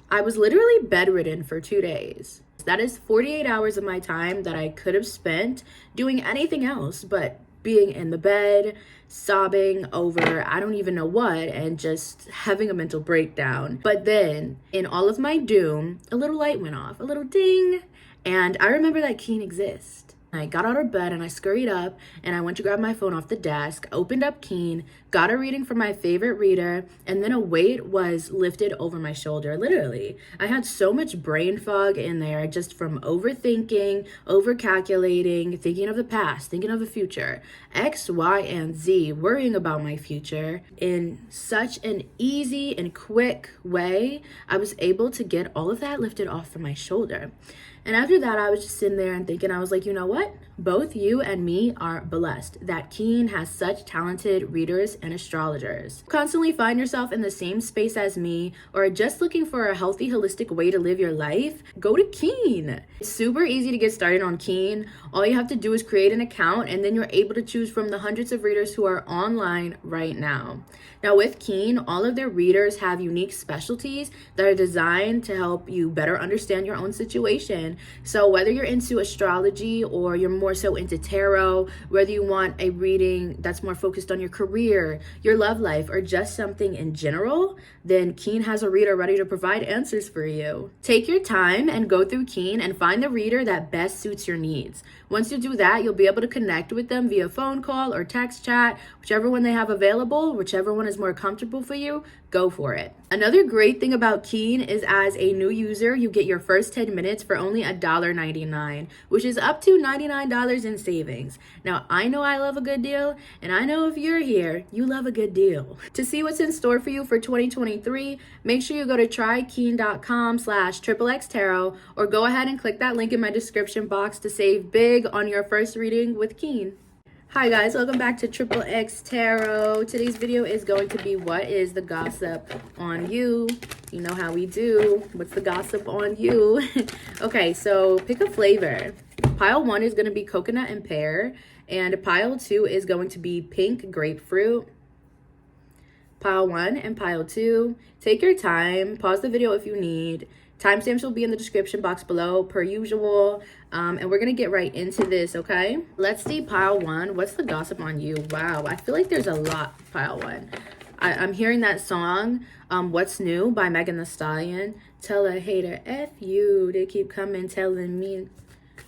I was literally bedridden for 2 days. That is 48 hours of my time that I could have spent doing anything else but being in the bed, sobbing over I don't even know what, and just having a mental breakdown. But then, in all of my doom, a little light went off, a little ding, and I remember that Keen exists. I got out of bed and I scurried up and I went to grab my phone off the desk, opened up Keen, got a reading from my favorite reader, and then a weight was lifted over my shoulder. Literally, I had so much brain fog in there just from overthinking, overcalculating, thinking of the past, thinking of the future, X, Y, and Z, worrying about my future. In such an easy and quick way, I was able to get all of that lifted off from my shoulder. And after that, I was just sitting there and thinking, I was like, you know what? Both you and me are blessed that Keen has such talented readers and astrologers. Constantly find yourself in the same space as me or are just looking for a healthy, holistic way to live your life? Go to Keen. It's super easy to get started on Keen. All you have to do is create an account and then you're able to choose from the hundreds of readers who are online right now. Now with Keen, all of their readers have unique specialties that are designed to help you better understand your own situation. So whether you're into astrology or you're more so into tarot, whether you want a reading that's more focused on your career, your love life, or just something in general, then Keen has a reader ready to provide answers for you. Take your time and go through Keen and find the reader that best suits your needs. Once you do that, you'll be able to connect with them via phone call or text chat, whichever one they have available, whichever one is more comfortable for you, go for it. Another great thing about Keen is as a new user, you get your first 10 minutes for only $1.99, which is up to $99 in savings. Now, I know I love a good deal, and I know if you're here, you love a good deal. To see what's in store for you for 2023, make sure you go to trykeen.com/XXX or go ahead and click that link in my description box to save big on your first reading with Keen. Hi guys, welcome back to XXX Tarot. Today's video is going to be what is the gossip on you? You know how we do. What's the gossip on you? Okay, so pick a flavor. Pile 1 is going to be coconut and pear, and pile 2 is going to be pink grapefruit. Pile 1 and pile 2. Take your time. Pause the video if you need. Timestamps will be in the description box below, per usual. And we're going to get right into this, okay? Let's see pile 1. What's the gossip on you? Wow, I feel like there's a lot, pile 1. I'm hearing that song, What's New by Megan Thee Stallion. Tell a hater, F you. They keep coming telling me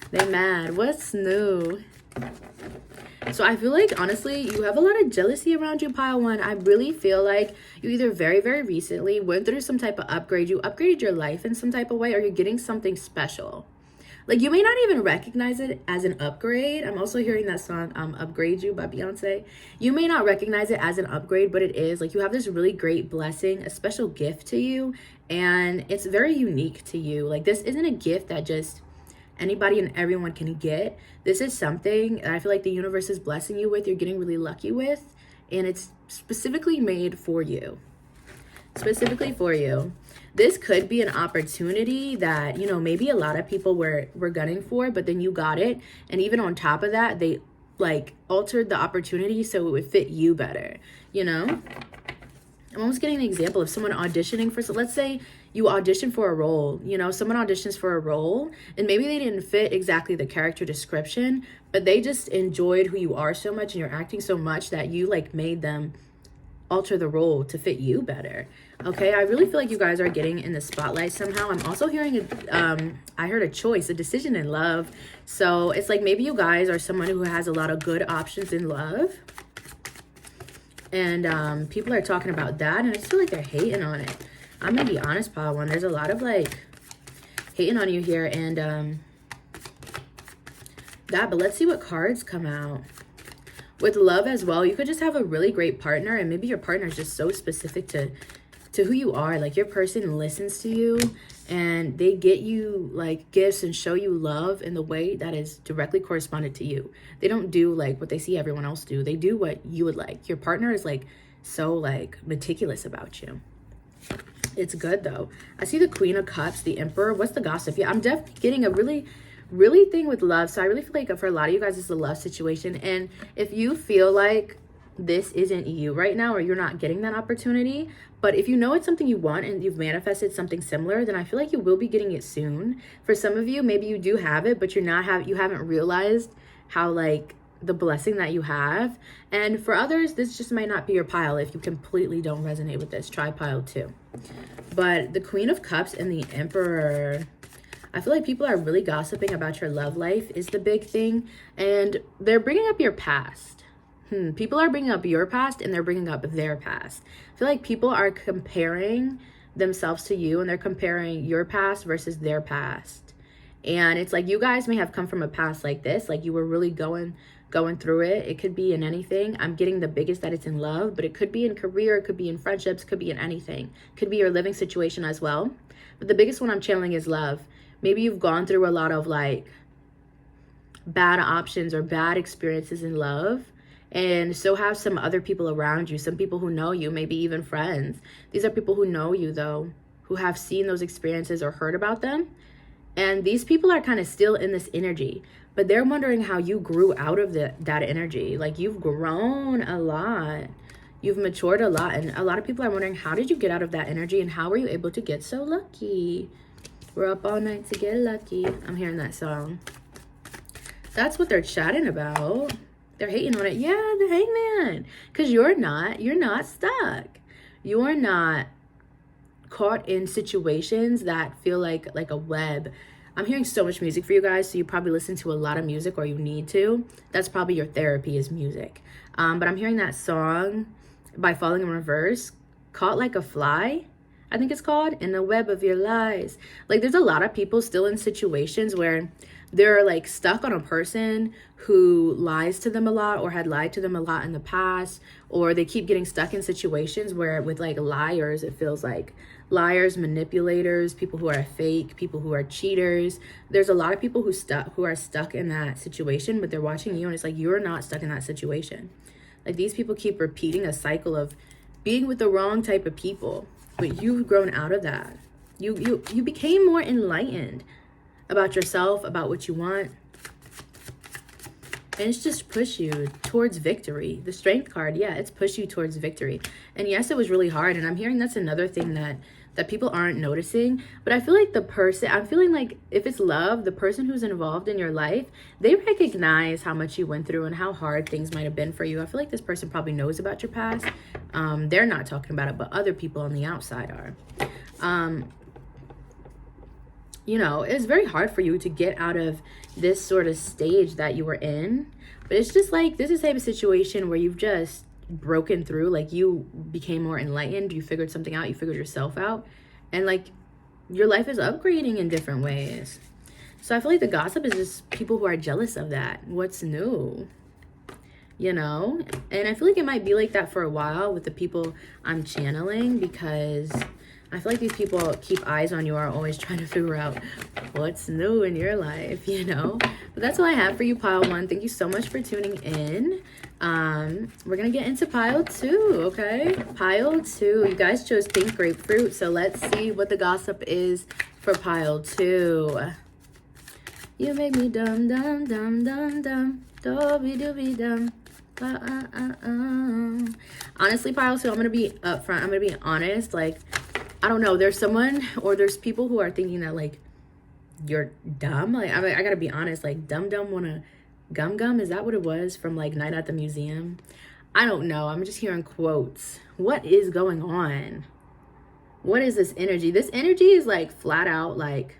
they mad. What's new? So I feel like, honestly, you have a lot of jealousy around you, pile 1. I really feel like you either very, very recently went through some type of upgrade. You upgraded your life in some type of way, or you're getting something special. Like, you may not even recognize it as an upgrade. I'm also hearing that song, Upgrade You by Beyonce. You may not recognize it as an upgrade, but it is. Like, you have this really great blessing, a special gift to you, and it's very unique to you. Like, this isn't a gift that just anybody and everyone can get. This is something I feel like the universe is blessing you with, you're getting really lucky with, and it's specifically made for you. Specifically for you. This could be an opportunity that, you know, maybe a lot of people were gunning for, but then you got it. And even on top of that, they like altered the opportunity so it would fit you better, you know? I'm almost getting an example of someone auditioning for, so let's say you audition for a role, you know, someone auditions for a role and maybe they didn't fit exactly the character description, but they just enjoyed who you are so much and you're acting so much that you like made them alter the role to fit you better. Okay, I really feel like you guys are getting in the spotlight somehow. I'm also hearing I heard a choice, a decision in love. So it's like maybe you guys are someone who has a lot of good options in love. And people are talking about that, and I just feel like they're hating on it. I'm gonna be honest, pile 1. There's a lot of like hating on you here, and that. But let's see what cards come out. With love as well, you could just have a really great partner, and maybe your partner is just so specific to who you are. Like, your person listens to you, and they get you like gifts and show you love in the way that is directly corresponded to you. They don't do like what they see everyone else do. They do what you would like. Your partner is like so like meticulous about you. It's good though. I see the Queen of Cups, the Emperor. What's the gossip? Yeah, I'm definitely getting a really thing with love. So I really feel like for a lot of you guys, it's a love situation. And if you feel like this isn't you right now, or you're not getting that opportunity. But if you know it's something you want and you've manifested something similar, then I feel like you will be getting it soon. For some of you, maybe you do have it, but you haven't realized how like the blessing that you have. And for others, this just might not be your pile. If you completely don't resonate with this, try pile 2. But the Queen of Cups and the Emperor, I feel like people are really gossiping about your love life is the big thing. And they're bringing up your past. People are bringing up your past and they're bringing up their past. I feel like people are comparing themselves to you, and they're comparing your past versus their past. And it's like you guys may have come from a past like this, like you were really going through it. It could be in anything. I'm getting the biggest that it's in love, but it could be in career, it could be in friendships, could be in anything. Could be your living situation as well. But the biggest one I'm channeling is love. Maybe you've gone through a lot of like bad options or bad experiences in love. And so have some other people around you, some people who know you, maybe even friends. These are people who know you though, who have seen those experiences or heard about them. And these people are kind of still in this energy, but they're wondering how you grew out of that energy. Like you've grown a lot. You've matured a lot. And a lot of people are wondering, how did you get out of that energy? And how were you able to get so lucky? We're up all night to get lucky. I'm hearing that song. That's what they're chatting about. They're hating on it. Yeah, the Hangman. Because you're not stuck. You're not caught in situations that feel like a web. I'm hearing so much music for you guys, so you probably listen to a lot of music, or you need to. That's probably your therapy, is music. But I'm hearing that song by Falling in Reverse, Caught Like a Fly, I think it's called, In the Web of Your Lies. Like there's a lot of people still in situations where they're like stuck on a person who lies to them a lot, or had lied to them a lot in the past, or they keep getting stuck in situations where with like liars, it feels like liars, manipulators, people who are fake, people who are cheaters. There's a lot of people who are stuck in that situation, but they're watching you and it's like, you're not stuck in that situation. Like these people keep repeating a cycle of being with the wrong type of people, but you've grown out of that. You became more enlightened about yourself, about what you want. And it's just push you towards victory. The Strength card, yeah, it's push you towards victory. And yes, it was really hard. And I'm hearing that's another thing that people aren't noticing. But I feel like I'm feeling like if it's love, the person who's involved in your life, they recognize how much you went through and how hard things might have been for you. I feel like this person probably knows about your past. They're not talking about it, but other people on the outside are. You know, it's very hard for you to get out of this sort of stage that you were in. But it's just like, this is the type of situation where you've just broken through. Like you became more enlightened. You figured something out. You figured yourself out. And like your life is upgrading in different ways. So I feel like the gossip is just people who are jealous of that. What's new? You know? And I feel like it might be like that for a while with the people I'm channeling, because I feel like these people keep eyes on you, are always trying to figure out what's new in your life, you know? But that's all I have for you, pile 1. Thank you so much for tuning in. We're going to get into pile 2, okay? Pile 2. You guys chose pink grapefruit, so let's see what the gossip is for pile 2. You make me dumb, dumb, dumb, dumb, dumb, dooby dumb. Honestly, pile 2, I'm going to be upfront. I'm going to be honest. Like, I don't know, there's someone, or there's people who are thinking that like you're dumb. Like I gotta be honest, like dumb wanna gum, is that what it was from like Night at the Museum? I don't know, I'm just hearing quotes. What is going on? What is this energy? This energy is like flat out like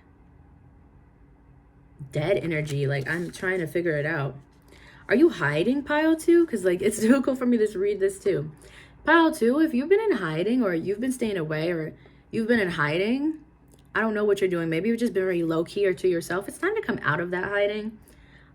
dead energy. Like I'm trying to figure it out. Are you hiding, pile 2? Because like it's difficult for me to read this too. Pile 2, if you've been in hiding, or you've been staying away, or you've been in hiding, I don't know what you're doing. Maybe you've just been very low-key or to yourself. It's time to come out of that hiding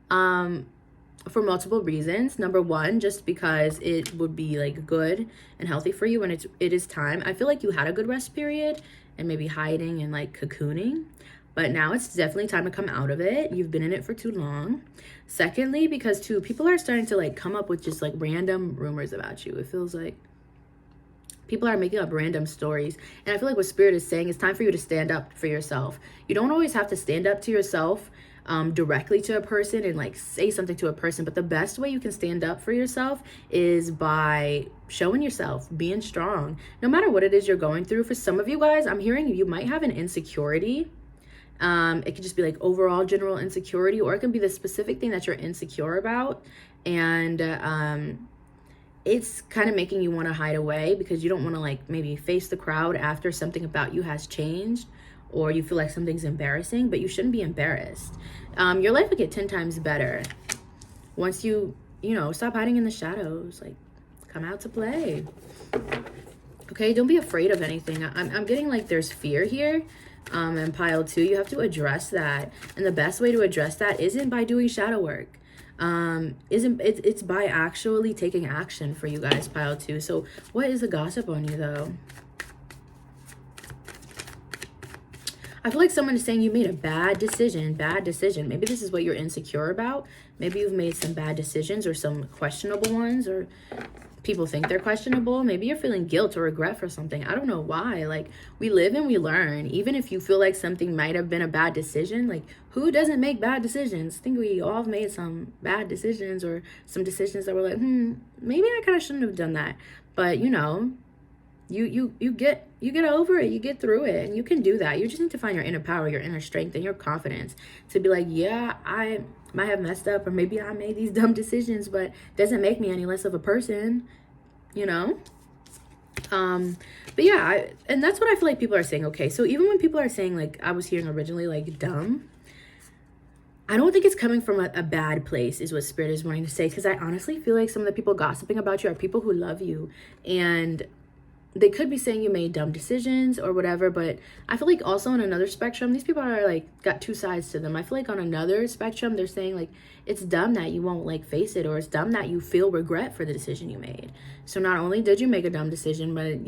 for multiple reasons. Number 1, just because it would be like good and healthy for you when it is time. I feel like you had a good rest period and maybe hiding and like cocooning, but now it's definitely time to come out of it. You've been in it for too long. Secondly, because too, people are starting to like come up with just like random rumors about you. It feels like people are making up random stories. And I feel like what Spirit is saying, it's time for you to stand up for yourself. You don't always have to stand up to yourself directly to a person and like say something to a person. But the best way you can stand up for yourself is by showing yourself, being strong, no matter what it is you're going through. For some of you guys, I'm hearing you might have an insecurity. It could just be like overall general insecurity, or it can be the specific thing that you're insecure about. And it's kind of making you want to hide away because you don't want to like maybe face the crowd after something about you has changed, or you feel like something's embarrassing, but you shouldn't be embarrassed. Your life will get 10 times better once you know, stop hiding in the shadows, like come out to play. Okay, don't be afraid of anything. I'm getting like there's fear here. And pile 2, you have to address that. And the best way to address that isn't by doing shadow work. It's by actually taking action for you guys, pile 2. So what is the gossip on you though? I feel like someone is saying you made a bad decision. Maybe this is what you're insecure about. Maybe you've made some bad decisions or some questionable ones, or people think they're questionable. Maybe you're feeling guilt or regret for something. I don't know why. Like, we live and we learn. Even if you feel like something might have been a bad decision, like, who doesn't make bad decisions? I think we all have made some bad decisions, or some decisions that were like, maybe I kind of shouldn't have done that. But you know, you get over it, you get through it, and you can do that. You just need to find your inner power, your inner strength, and your confidence to be like, yeah, I might have messed up, or maybe I made these dumb decisions, but it doesn't make me any less of a person, you know? But yeah, and that's what I feel like people are saying. Okay, so even when people are saying, like, I was hearing originally, like, dumb, I don't think it's coming from a bad place, is what Spirit is wanting to say, because I honestly feel like some of the people gossiping about you are people who love you, and they could be saying you made dumb decisions or whatever. But I feel like also on another spectrum, these people are like got two sides to them. I feel like on another spectrum, they're saying like it's dumb that you won't like face it, or it's dumb that you feel regret for the decision you made. So not only did you make a dumb decision, but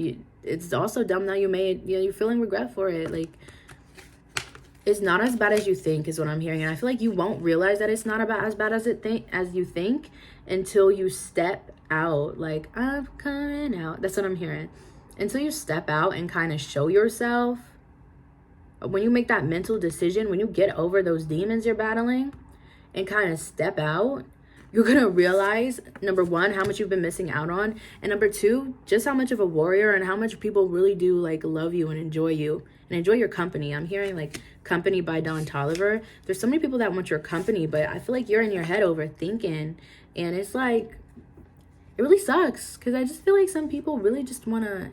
it's also dumb that you're feeling regret for it. Like, it's not as bad as you think, is what I'm hearing. And I feel like you won't realize that it's not as bad as you think until you step out. Like, I'm coming out. That's what I'm hearing. Until you step out and kind of show yourself, when you make that mental decision, when you get over those demons you're battling and kind of step out, you're going to realize, number one, how much you've been missing out on. And number two, just how much of a warrior and how much people really do like love you and enjoy your company. I'm hearing like Company by Don Tolliver. There's so many people that want your company, but I feel like you're in your head overthinking. And it's like, it really sucks, because I just feel like some people really just want to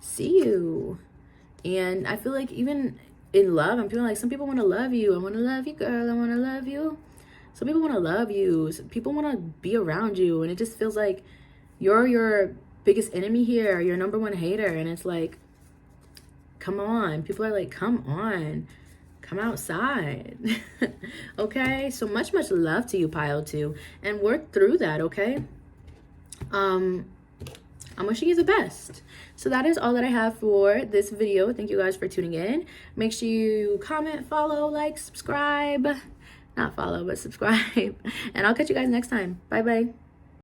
see you. And I feel like even in love, I'm feeling like some people want to love you. I want to love you, girl. I want to love you. Some people want to love you. People want to be around you. And it just feels like you're your biggest enemy here, your number one hater. And it's like, come on. People are like, come on. Come outside. Okay? So much love to you, pile 2. And work through that, okay? I'm wishing you the best. So that is all that I have for this video. Thank you guys for tuning in. Make sure you comment, follow, like, subscribe. Not follow, but subscribe. And I'll catch you guys next time. Bye-bye.